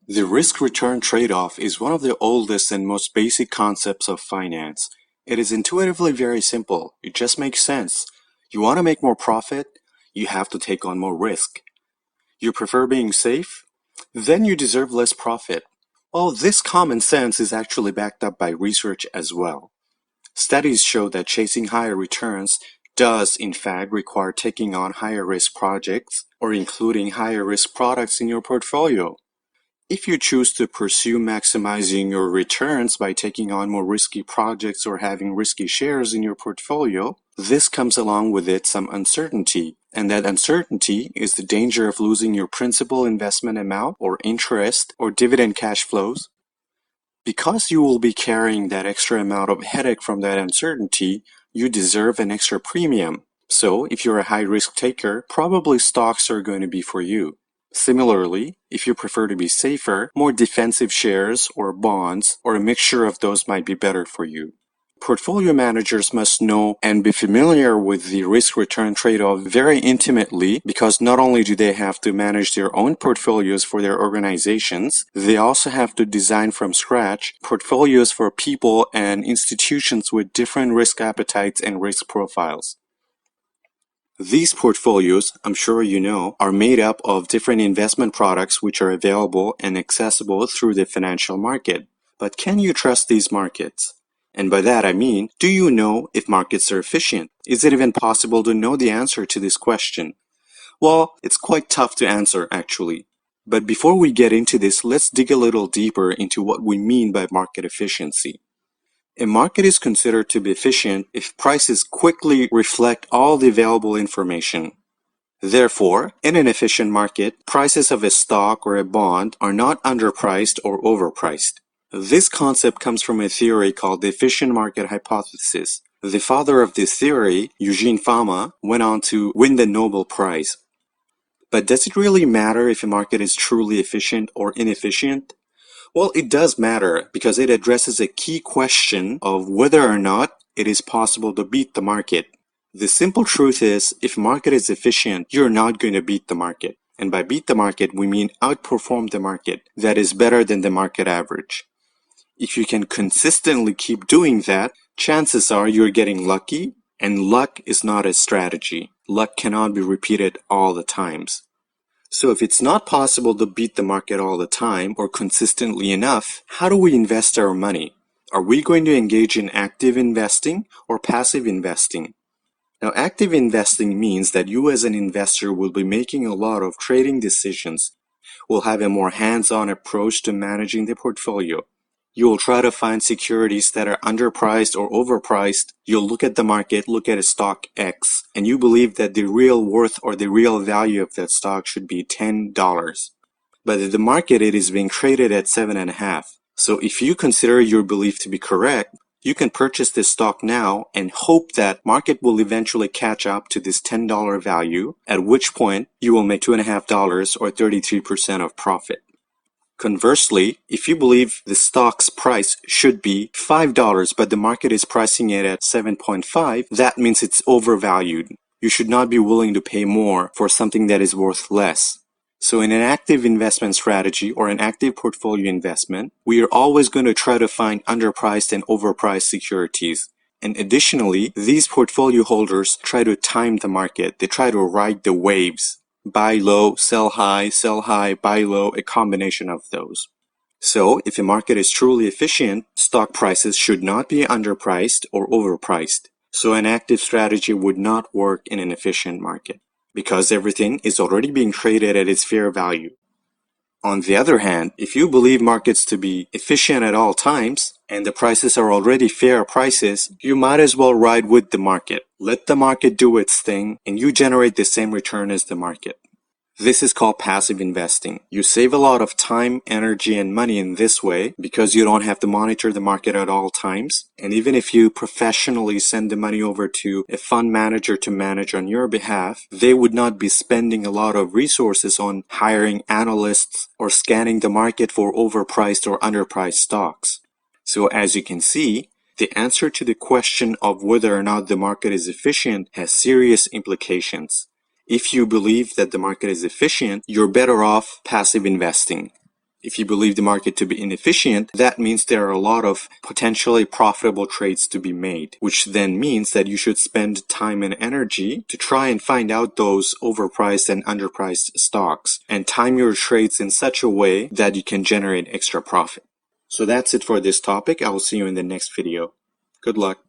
The risk-return trade-off is one of the oldest and most basic concepts of finance. It is intuitively very simple. It just makes sense. You want to make more profit? You have to take on more risk. You prefer being safe? Then you deserve less profit. Well, this common sense is actually backed up by research as well. Studies show that chasing higher returns does in fact require taking on higher risk projects or including higher risk products in your portfolio. If you choose to pursue maximizing your returns by taking on more risky projects or having risky shares in your portfolio, this comes along with it some uncertainty, and that uncertainty is the danger of losing your principal investment amount or interest or dividend cash flows. Because you will be carrying that extra amount of headache from that uncertainty, you deserve an extra premium. So if you're a high risk taker, probably stocks are going to be for you. Similarly, if you prefer to be safer, more defensive shares or bonds or a mixture of those might be better for you. Portfolio managers must know and be familiar with the risk-return trade-off very intimately because not only do they have to manage their own portfolios for their organizations, they also have to design from scratch portfolios for people and institutions with different risk appetites and risk profiles. These portfolios, I'm sure you know, are made up of different investment products which are available and accessible through the financial market. But can you trust these markets? And by that I mean, do you know if markets are efficient? Is it even possible to know the answer to this question? Well, it's quite tough to answer actually. But before we get into this, let's dig a little deeper into what we mean by market efficiency. A market is considered to be efficient if prices quickly reflect all the available information. Therefore, in an efficient market, prices of a stock or a bond are not underpriced or overpriced. This concept comes from a theory called the efficient market hypothesis. The father of this theory, Eugene Fama, went on to win the Nobel Prize. But does it really matter if a market is truly efficient or inefficient? Well, it does matter because it addresses a key question of whether or not it is possible to beat the market. The simple truth is, if market is efficient, you're not going to beat the market. And by beat the market, we mean outperform the market. That is better than the market average. If you can consistently keep doing that, chances are you're getting lucky, and luck is not a strategy. Luck cannot be repeated all the times. So if it's not possible to beat the market all the time or consistently enough, how do we invest our money? Are we going to engage in active investing or passive investing? Now, active investing means that you as an investor will be making a lot of trading decisions, will have a more hands-on approach to managing the portfolio. You will try to find securities that are underpriced or overpriced. You'll look at the market, look at a stock X, and you believe that the real worth or the real value of that stock should be $10. But at the market, it is being traded at 7.5. So if you consider your belief to be correct, you can purchase this stock now and hope that market will eventually catch up to this $10 value, at which point you will make $2.5 or 33% of profit. Conversely, if you believe the stock's price should be $5 but the market is pricing it at 7.5, that means it's overvalued. You should not be willing to pay more for something that is worth less. So in an active investment strategy or an active portfolio investment, we are always going to try to find underpriced and overpriced securities. And additionally, these portfolio holders try to time the market. They try to ride the waves. Buy low, sell high, buy low, a combination of those. So, if a market is truly efficient, stock prices should not be underpriced or overpriced. So an active strategy would not work in an efficient market, because everything is already being traded at its fair value. On the other hand, if you believe markets to be efficient at all times, and the prices are already fair prices, you might as well ride with the market. Let the market do its thing, and you generate the same return as the market. This is called passive investing. You save a lot of time, energy, and money in this way because you don't have to monitor the market at all times. And even if you professionally send the money over to a fund manager to manage on your behalf, they would not be spending a lot of resources on hiring analysts or scanning the market for overpriced or underpriced stocks. So as you can see, the answer to the question of whether or not the market is efficient has serious implications. If you believe that the market is efficient, you're better off passive investing. If you believe the market to be inefficient, that means there are a lot of potentially profitable trades to be made, which then means that you should spend time and energy to try and find out those overpriced and underpriced stocks and time your trades in such a way that you can generate extra profit. So that's it for this topic. I will see you in the next video. Good luck.